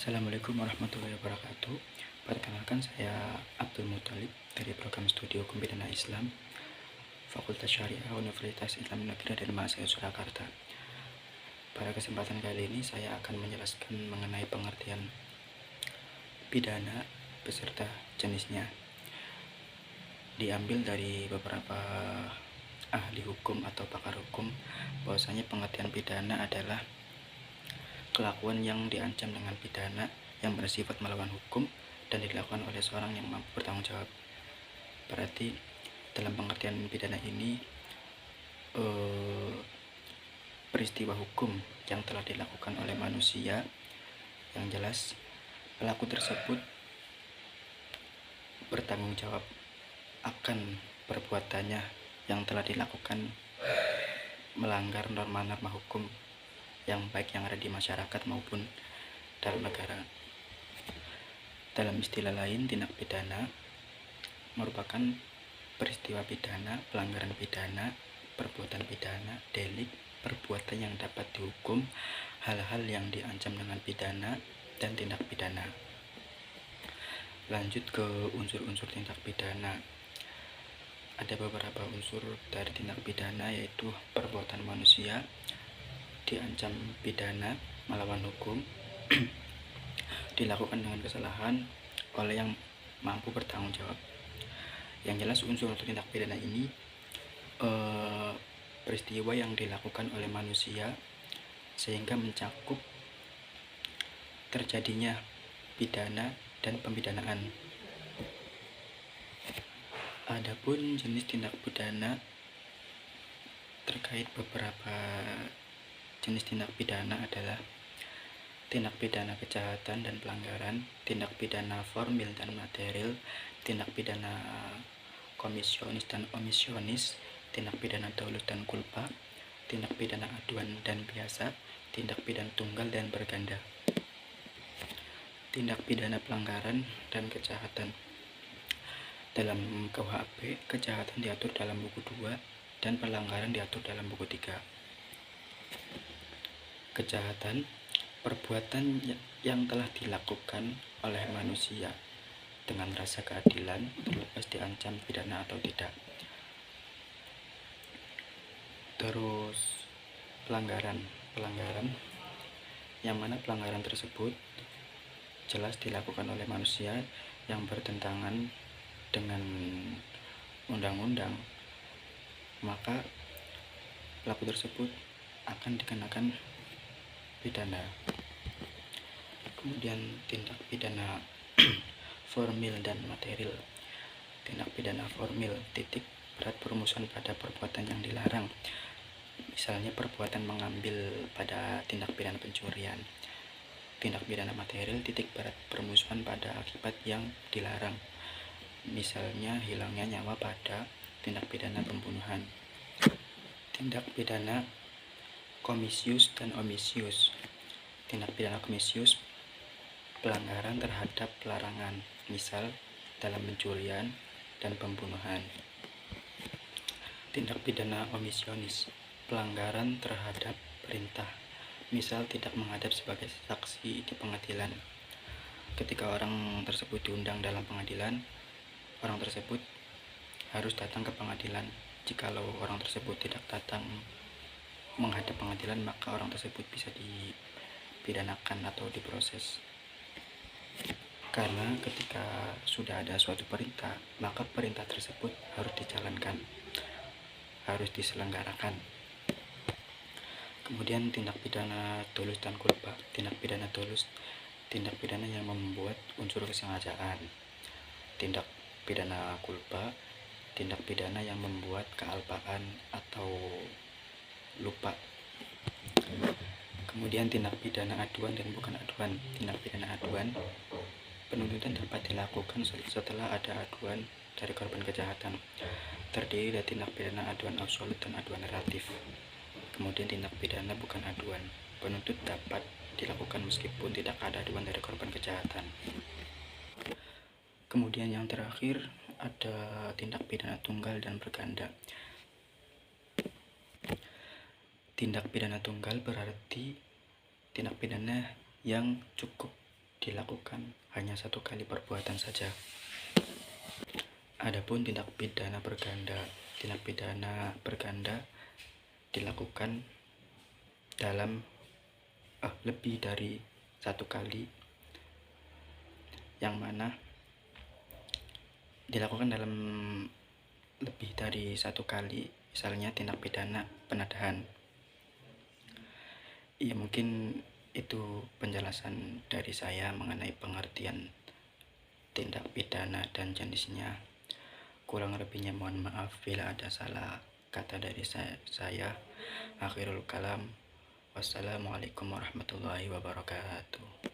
Assalamualaikum warahmatullahi wabarakatuh. Perkenalkan, saya Abdul Muthalib dari program studi Hukum Pidana Islam Fakultas Syariah Universitas Islam Negeri Denpasar, Surakarta. Pada kesempatan kali ini saya akan menjelaskan mengenai pengertian pidana beserta jenisnya. Diambil dari beberapa ahli hukum atau pakar hukum bahwasanya pengertian pidana adalah kelakuan yang diancam dengan pidana yang bersifat melawan hukum dan dilakukan oleh seorang yang mampu bertanggung jawab. Berarti dalam pengertian pidana ini peristiwa hukum yang telah dilakukan oleh manusia yang jelas pelaku tersebut bertanggung jawab akan perbuatannya yang telah dilakukan melanggar norma-norma hukum yang baik yang ada di masyarakat maupun dalam negara. Dalam istilah lain, tindak pidana merupakan peristiwa pidana, pelanggaran pidana, perbuatan pidana, delik, perbuatan yang dapat dihukum, hal-hal yang diancam dengan pidana dan tindak pidana. Lanjut ke unsur-unsur tindak pidana. Ada beberapa unsur dari tindak pidana, yaitu perbuatan manusia diancam pidana melawan hukum dilakukan dengan kesalahan oleh yang mampu bertanggung jawab. Yang jelas unsur tindak pidana ini peristiwa yang dilakukan oleh manusia sehingga mencakup terjadinya pidana dan pemidanaan. Adapun jenis tindak pidana, terkait beberapa jenis tindak pidana adalah tindak pidana kejahatan dan pelanggaran, tindak pidana formil dan material, tindak pidana komisionis dan omisionis, tindak pidana daulus dan kulpa, tindak pidana aduan dan biasa, tindak pidana tunggal dan berganda. Tindak pidana pelanggaran dan kejahatan. Dalam KUHP, kejahatan diatur dalam buku 2 dan pelanggaran diatur dalam buku 3. Kejahatan, perbuatan yang telah dilakukan oleh manusia dengan rasa keadilan terlepas diancam pidana atau tidak. Terus pelanggaran yang mana pelanggaran tersebut jelas dilakukan oleh manusia yang bertentangan dengan undang-undang, maka pelaku tersebut akan dikenakan pidana. Kemudian tindak pidana formil dan material. Tindak pidana formil, titik berat perumusan pada perbuatan yang dilarang, misalnya perbuatan mengambil pada tindak pidana pencurian. Tindak pidana material, titik berat permusuhan pada akibat yang dilarang, misalnya hilangnya nyawa pada tindak pidana pembunuhan. Tindak pidana komisius dan omisius. Tindak pidana komisius, pelanggaran terhadap larangan, misal dalam pencurian dan pembunuhan. Tindak pidana omisionis, pelanggaran terhadap perintah, misal tidak menghadap sebagai saksi di pengadilan. Ketika orang tersebut diundang dalam pengadilan, orang tersebut harus datang ke pengadilan. Jikalau orang tersebut tidak datang menghadap pengadilan, maka orang tersebut bisa dipidanakan atau diproses. Karena ketika sudah ada suatu perintah, maka perintah tersebut harus dijalankan, harus diselenggarakan. Kemudian tindak pidana tulus dan kulpa. Tindak pidana tulus, tindak pidana yang membuat unsur kesengajaan. Tindak pidana kulpa, tindak pidana yang membuat kealpaan atau lupa. Kemudian tindak pidana aduan dan bukan aduan. Tindak pidana aduan, penuntutan dapat dilakukan setelah ada aduan dari korban kejahatan. Terdiri dari tindak pidana aduan absolut dan aduan relatif. Kemudian tindak pidana bukan aduan, penuntut dapat dilakukan meskipun tidak ada aduan dari korban kejahatan. Kemudian yang terakhir ada tindak pidana tunggal dan berganda. Tindak pidana tunggal berarti tindak pidana yang cukup dilakukan hanya satu kali perbuatan saja. Adapun tindak pidana berganda dilakukan dalam lebih dari satu kali, yang mana dilakukan dalam lebih dari satu kali, misalnya tindak pidana penadahan. Ya, mungkin itu penjelasan dari saya mengenai pengertian tindak pidana dan jenisnya. Kurang lebihnya mohon maaf bila ada salah kata dari saya. Akhirul kalam. Wassalamualaikum warahmatullahi wabarakatuh.